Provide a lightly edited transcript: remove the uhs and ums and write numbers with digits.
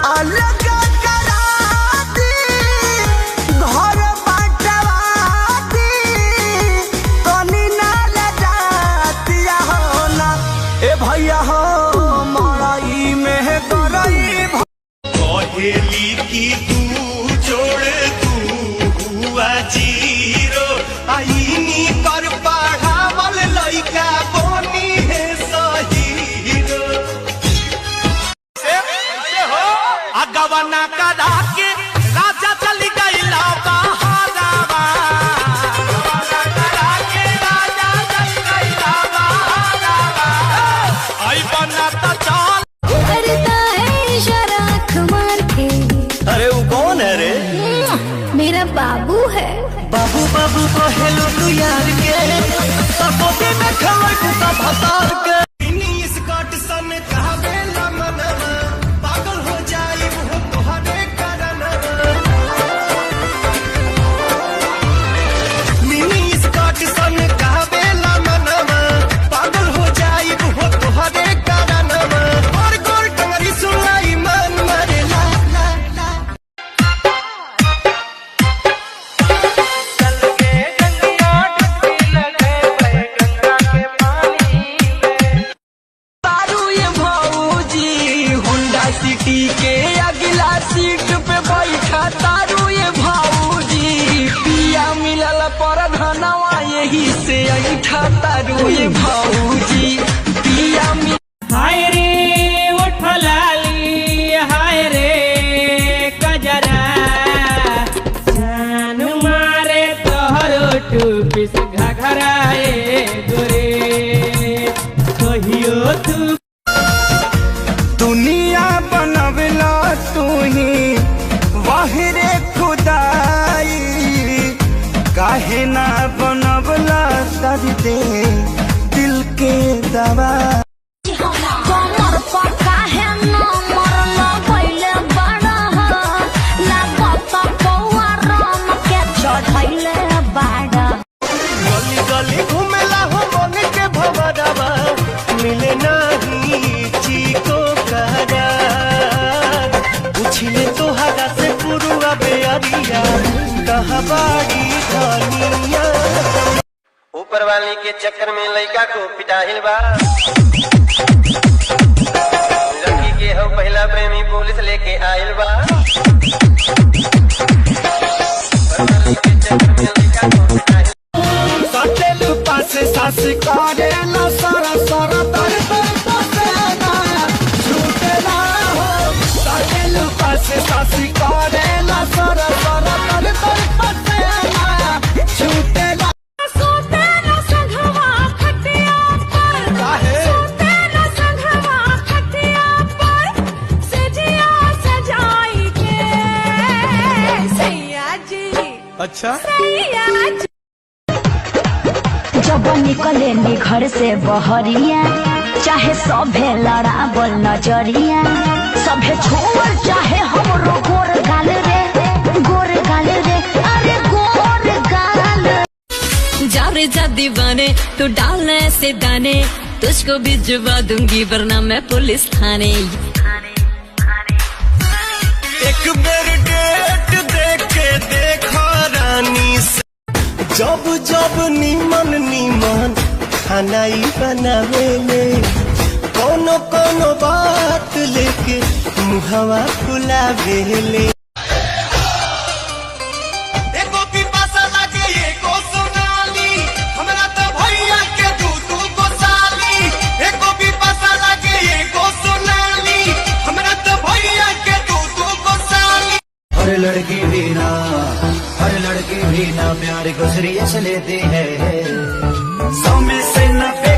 अलग करा दी, घर बांटवा दी, तनी ना ले जातिया हो ना ए भैया हो मड़ई में करई कहेली की तू जोड़ तू हुआ जीरो आईनी पर पढ़ावल लइका बनी है सहीरो अगवना करा के राजा चली गईला बहारावा करा के राजा चली गईला बहारावा आई बना त चल करता है इशारा आँख मार के। अरे वो कौन है रे? मेरा बाबू है। बाबू बाबू को हेलो तू यार के सबोते में खवर के सब हसार के मिनी स्कर्ट सन कहबेला मनवा पागल हो जाई वो तोहरे करना मिनी स्कर्ट सन कहबेला मनवा पागल हो जाई वो तोहरे करना और गोल टंगरी सुनाई मन मरे ला ला ला सिटी के अगला सीट पे बैठा तारू ये भाऊजी पिया मिलल पर धनवा यही से ऐठा तारू ये भाऊजी पिया हाय रे उठ लाली हाय रे कजरा जान मारे तोहरो टूपिस घघराए गोरे कहियो तू दुनिया बनवला तू ही वाहिरे खुदाई काहे ना बनवला दर्दे दिल के दवा कमर पक्का है ना मरला पहले बड़ा लागत कौआ राम के चढ़ैले बाड़ा गली गली घूमेला हो मन के भवरवा मिले नहीं चीको करा पूछिले तोहरा से पुरुआ बेअरिया कहाँ बाड़ी धनिया ऊपर वाली के चक्कर में लड़का को पिटाहिल बा लड़की के हो पहला प्रेमी पुलिस लेके आइल बा सटेलू पासे सास करेला सारा सारा तर तर पसेना छूटेला हो सटेलू पासे सास करेला सारा सारा तर तर पसेना छूटेला सोते न संघवा खटिया पर काहे सोते न संघवा खटिया पर सजिया सजाई के सैया जी अच्छा सैया जी जब निकले नी घर से बहरिया चाहे सभे लड़ावल नजरिया सभे छोड़ चाहे हमरो गोर गाल रे अरे गोर गाल जा रे जा दीवाने तू डालना ऐसे दाने तुझको भी जुबा दूंगी वरना मैं पुलिस थाने एक बार डेट देख के देखो रानी से जब जब नीमन नीमन खाना ही बनावेले कोनो कोनो बात लेके मुहवा खुलावेले एको पिपासा लागे एको सोनाली हमरा तो भैया के दू को साली एको पिपासा लागे एको सोनाली हमरा तो भैया के दू को साली हर लड़की भी ना प्यार को सीरियस लेती है 100 में से 90